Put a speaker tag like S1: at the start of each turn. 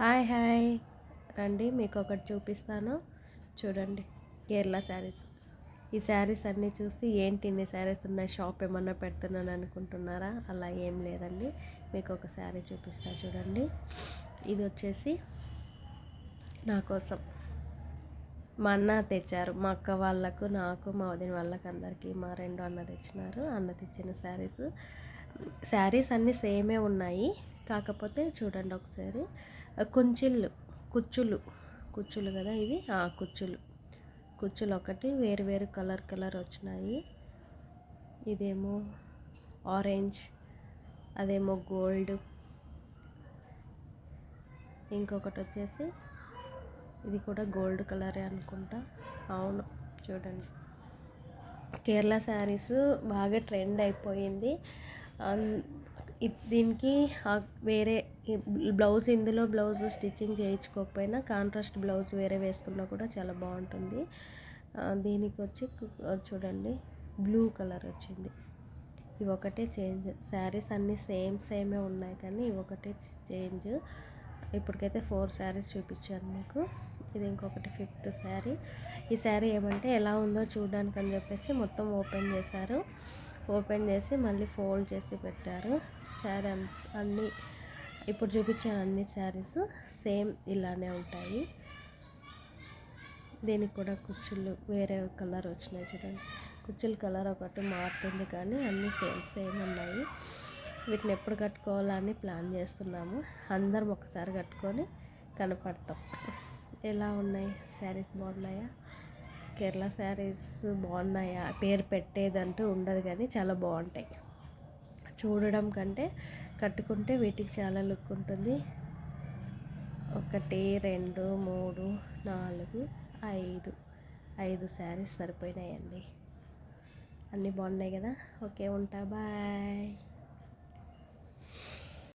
S1: Hi hi రండి, మీకు ఒకటి చూపిస్తాను చూడండి. కేరళ శారీస్. ఈ శారీస్ అన్నీ చూసి ఏంటి ఇన్ని శారీస్ ఉన్నాయి, షాప్ ఏమన్నా పెడుతున్నాను అనుకుంటున్నారా? అలా ఏం లేదండి. మీకు ఒక శారీ చూపిస్తా చూడండి. ఇది వచ్చేసి నా కోసం మా అన్న తెచ్చారు. మా అక్క వాళ్ళకు, నాకు, మా వదిన వాళ్ళకి, అందరికీ మా రెండు అన్న తెచ్చినారు. అన్న తెచ్చిన శారీస్ అన్నీ సేమే ఉన్నాయి. కాకపోతే చూడండి ఒకసారి, కుచ్చులు కుచ్చులు కదా ఇవి, కుచ్చులు ఒకటి వేరు వేరు కలర్ వచ్చినాయి. ఇదేమో ఆరెంజ్, అదేమో గోల్డ్, ఇంకొకటి వచ్చేసి ఇది కూడా గోల్డ్ కలరే అనుకుంటా. అవును, చూడండి. కేరళ శారీస్ బాగా ట్రెండ్ అయిపోయింది. దీనికి వేరే బ్లౌజ్, ఇందులో బ్లౌజ్ స్టిచ్చింగ్ చేయించుకోకపోయినా కాంట్రాస్ట్ బ్లౌజ్ వేరే వేసుకున్నా కూడా చాలా బాగుంటుంది. దీనికి వచ్చి చూడండి, బ్లూ కలర్ వచ్చింది. ఇవి ఒకటే చేంజ్. శారీస్ అన్నీ సేమే ఉన్నాయి, కానీ ఇవి ఒకటే చేంజ్. ఇప్పటికైతే 4 శారీస్ చూపించాను మీకు. ఇది ఇంకొకటి 5th శారీ. ఈ శారీ ఏమంటే ఎలా ఉందో చూడడానికి అని చెప్పేసి మొత్తం ఓపెన్ చేసి మళ్ళీ ఫోల్డ్ చేసి పెట్టారు. శారీ అన్నీ ఇప్పుడు చూపించాను అన్ని శారీస్ సేమ్ ఇలానే ఉంటాయి. దీనికి కూడా కుచ్చులు వేరే కలర్ వచ్చినాయి చూడండి. కుచ్చుల కలర్ ఒకటి మారుతుంది, కానీ అన్నీ సేమ్ ఉన్నాయి. వీటిని ఎప్పుడు కట్టుకోవాలని ప్లాన్ చేస్తున్నాము. అందరం ఒకసారి కట్టుకొని కనపడతాం. ఎలా ఉన్నాయి శారీస్? బాగున్నాయా? కేరళ శారీస్ బాగున్నాయా? పేరు పెట్టేదంటూ ఉండదు, కానీ చాలా బాగుంటాయి. చూడడం కంటే కట్టుకుంటే వీటికి చాలా లుక్ ఉంటుంది. 1 2 3 4 5 శారీస్ సరిపోయినాయండి. అన్నీ బాగున్నాయి కదా. ఓకే, ఉంటా, బాయ్.